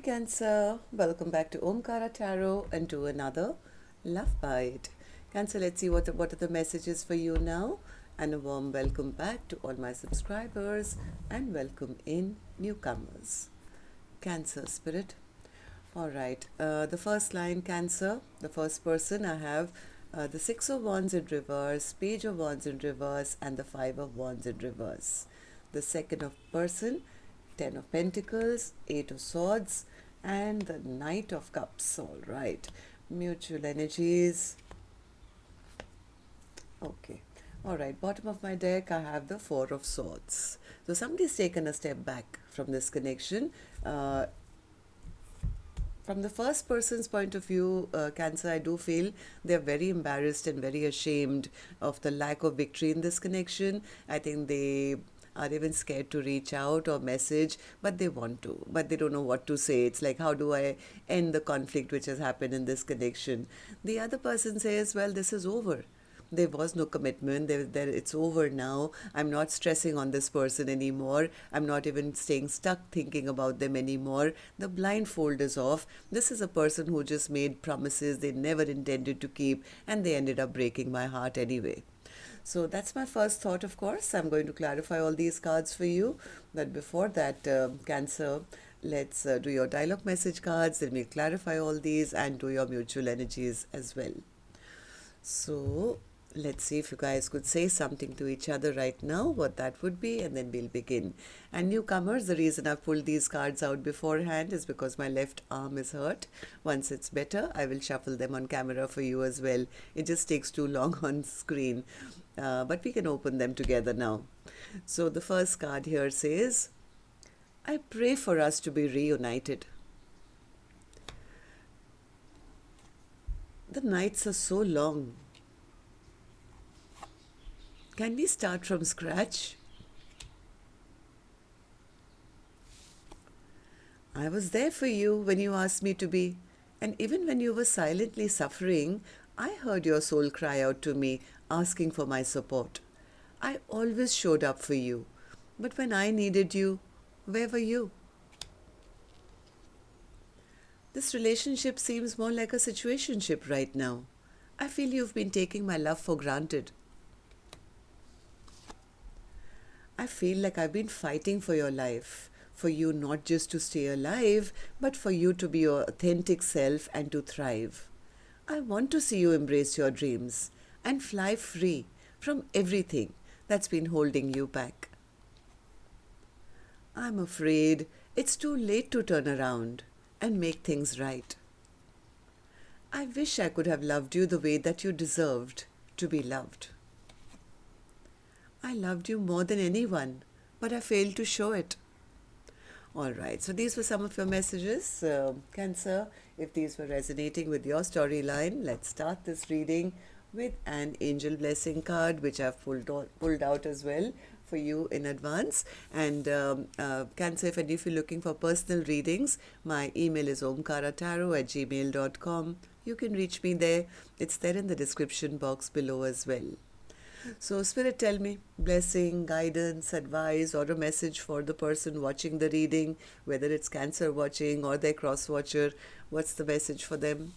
Cancer, welcome back to Omkaratarot and to another Love Bite. Cancer, let's see what are the messages for you now. And a warm welcome back to all my subscribers and welcome in newcomers. Cancer Spirit. Alright, the first line, Cancer, the first person I have the Six of Wands in reverse, Page of Wands in reverse and the Five of Wands in reverse. The second of person, Ten of Pentacles, Eight of Swords, and the Knight of Cups. All right. Mutual energies. Okay. All right. Bottom of my deck, I have the Four of Swords. So somebody's taken a step back from this connection. From the first person's point of view, Cancer, I do feel they're very embarrassed and very ashamed of the lack of victory in this connection. I think they are even scared to reach out or message, but they want to, but they don't know what to say. It's like, how do I end the conflict which has happened in this connection? The other person says, well, this is over. There was no commitment. It's over now. I'm not stressing on this person anymore. I'm not even staying stuck thinking about them anymore. The blindfold is off. This is a person who just made promises they never intended to keep, and they ended up breaking my heart anyway. So that's my first thought, of course. I'm going to clarify all these cards for you. But before that, Cancer, let's do your dialogue message cards. Then we'll clarify all these and do your mutual energies as well. So let's see if you guys could say something to each other right now, what that would be, and then we'll begin. And newcomers, the reason I've pulled these cards out beforehand is because my left arm is hurt. Once it's better, I will shuffle them on camera for you as well. It just takes too long on screen, but we can open them together now. So the first card here says, I pray for us to be reunited. The nights are so long. Can we start from scratch? I was there for you when you asked me to be, and even when you were silently suffering, I heard your soul cry out to me, asking for my support. I always showed up for you, but when I needed you, where were you? This relationship seems more like a situationship right now. I feel you've been taking my love for granted. I feel like I've been fighting for your life, for you not just to stay alive, but for you to be your authentic self and to thrive. I want to see you embrace your dreams and fly free from everything that's been holding you back. I'm afraid it's too late to turn around and make things right. I wish I could have loved you the way that you deserved to be loved. I loved you more than anyone, but I failed to show it. All right, so these were some of your messages. Cancer, if these were resonating with your storyline, let's start this reading with an angel blessing card, which I've pulled out as well for you in advance. And Cancer, if you're looking for personal readings, my email is omkaratarot@gmail.com. You can reach me there. It's there in the description box below as well. So Spirit, tell me, blessing, guidance, advice, or a message for the person watching the reading, whether it's Cancer watching or their cross watcher. What's the message for them?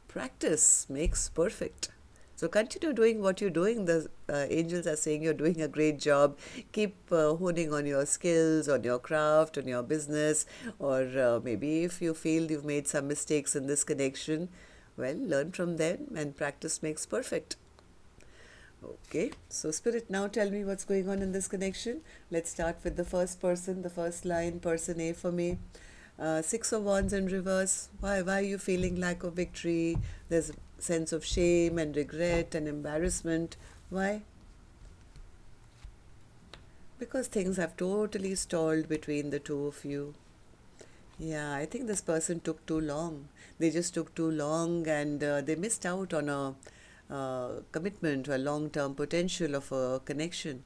Practice makes perfect. So continue doing what you're doing. The angels are saying you're doing a great job. Keep honing on your skills, on your craft, on your business, or maybe if you feel you've made some mistakes in this connection, well, learn from them, and practice makes perfect. Okay, so Spirit, now tell me what's going on in this connection. Let's start with the first person, the first line, person A for me. Six of Wands in reverse. Why are you feeling lack of victory? There's a sense of shame and regret and embarrassment. Why? Because things have totally stalled between the two of you. Yeah, I think this person took too long. They just took too long, and they missed out on a commitment, a long-term potential of a connection.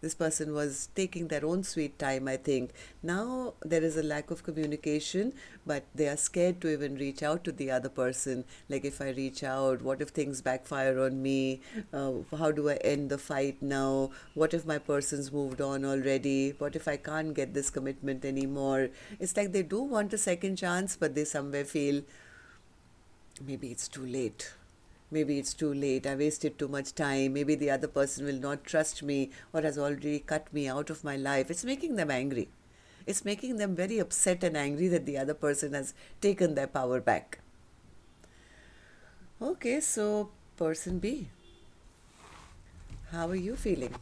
This person was taking their own sweet time, I think. Now there is a lack of communication, but they are scared to even reach out to the other person. Like, if I reach out, what if things backfire on me? How do I end the fight now? What if my person's moved on already? What if I can't get this commitment anymore? It's like they do want a second chance, but they somewhere feel maybe it's too late. Maybe it's too late. I wasted too much time. Maybe the other person will not trust me or has already cut me out of my life. It's making them angry. It's making them very upset and angry that the other person has taken their power back. Okay, so person B, how are you feeling?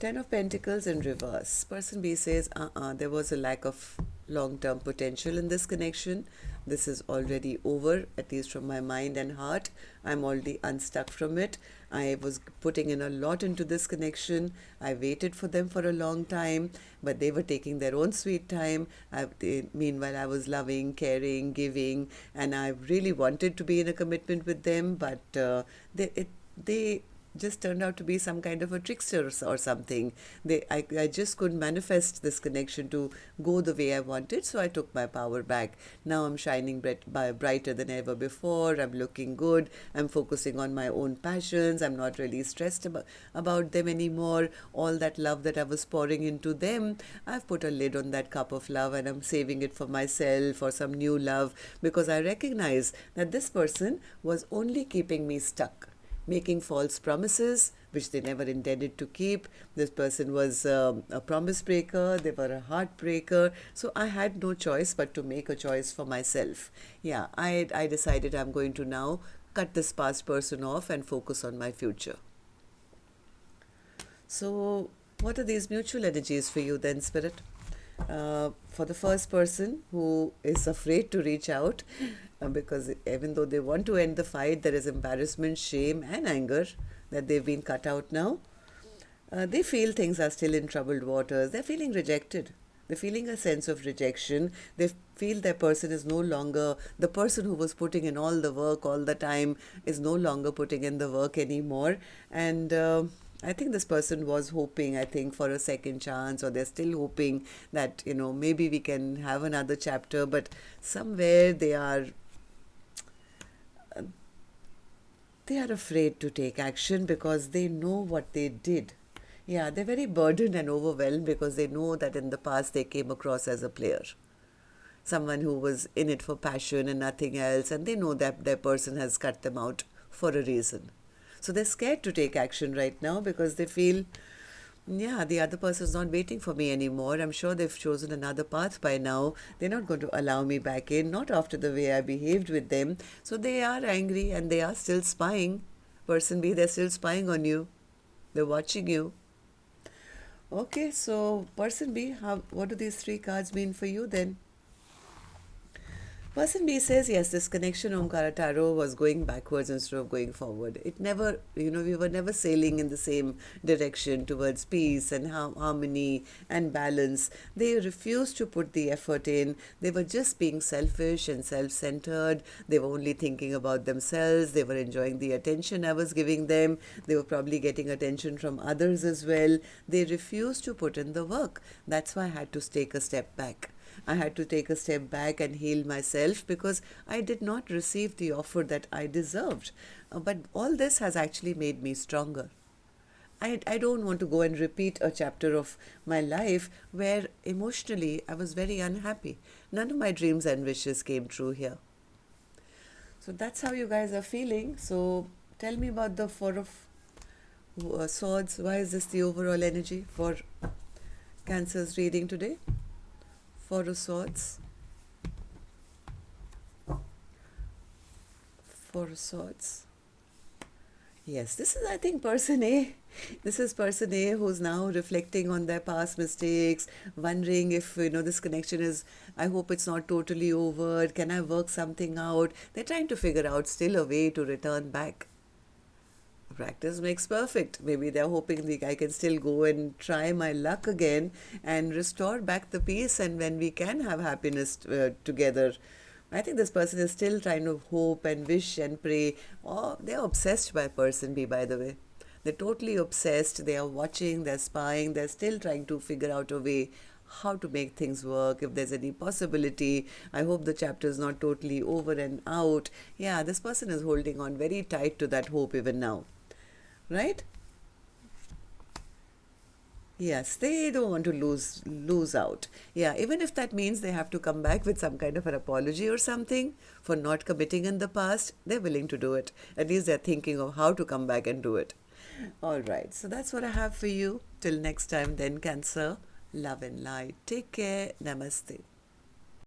Ten of Pentacles in reverse. Person B says, there was a lack of long-term potential in this connection. This is already over, at least from my mind and heart. I'm already unstuck from it. I was putting in a lot into this connection. I waited for them for a long time, but they were taking their own sweet time. Meanwhile, I was loving, caring, giving, and I really wanted to be in a commitment with them, but they just turned out to be some kind of a trickster or something. I just couldn't manifest this connection to go the way I wanted, so I took my power back. Now I'm shining brighter than ever before. I'm looking good. I'm focusing on my own passions. I'm not really stressed about them anymore. All that love that I was pouring into them, I've put a lid on that cup of love, and I'm saving it for myself or some new love, because I recognize that this person was only keeping me stuck, making false promises which they never intended to keep. This person was a promise breaker. They were a heartbreaker. So I had no choice but to make a choice for myself. Yeah, I decided I'm going to now cut this past person off and focus on my future. So what are these mutual energies for you then, Spirit? For the first person who is afraid to reach out, because even though they want to end the fight, there is embarrassment, shame and anger that they've been cut out now. They feel things are still in troubled waters. They're feeling rejected. They're feeling a sense of rejection. They feel their person is no longer, the person who was putting in all the work all the time is no longer putting in the work anymore. And I think this person was hoping, for a second chance, or they're still hoping that, maybe we can have another chapter, but somewhere they are afraid to take action because they know what they did. Yeah, they're very burdened and overwhelmed because they know that in the past they came across as a player, someone who was in it for passion and nothing else, and they know that their person has cut them out for a reason. So they're scared to take action right now because they feel, the other person's not waiting for me anymore. I'm sure they've chosen another path by now. They're not going to allow me back in, not after the way I behaved with them. So they are angry and they are still spying. Person B, they're still spying on you. They're watching you. Okay, so person B, what do these three cards mean for you then? Person B says, yes, this connection, Omkaratarot, was going backwards instead of going forward. It never, we were never sailing in the same direction towards peace and harmony and balance. They refused to put the effort in. They were just being selfish and self-centered. They were only thinking about themselves. They were enjoying the attention I was giving them. They were probably getting attention from others as well. They refused to put in the work. That's why I had to take a step back. I had to take a step back and heal myself because I did not receive the offer that I deserved. But all this has actually made me stronger. I don't want to go and repeat a chapter of my life where emotionally I was very unhappy. None of my dreams and wishes came true here. So that's how you guys are feeling. So tell me about the Four of Swords. Why is this the overall energy for Cancer's reading today? Four of Swords. Four of Swords. Yes, this is, I think, person A. This is person A who's now reflecting on their past mistakes, wondering if, this connection is, I hope it's not totally over. Can I work something out? They're trying to figure out still a way to return back. Practice makes perfect. Maybe they're hoping that I can still go and try my luck again and restore back the peace, and when we can have happiness together. I think this person is still trying to hope and wish and pray. Oh, they're obsessed by person B, by the way. They're totally obsessed. They are watching, they're spying, they're still trying to figure out a way how to make things work, if there's any possibility. I hope the chapter is not totally over and out. Yeah, this person is holding on very tight to that hope even now, right? Yes, they don't want to lose out. Yeah, even if that means they have to come back with some kind of an apology or something for not committing in the past, they're willing to do it. At least they're thinking of how to come back and do it. All right, so that's what I have for you. Till next time, then, Cancer. Love and light. Take care. Namaste.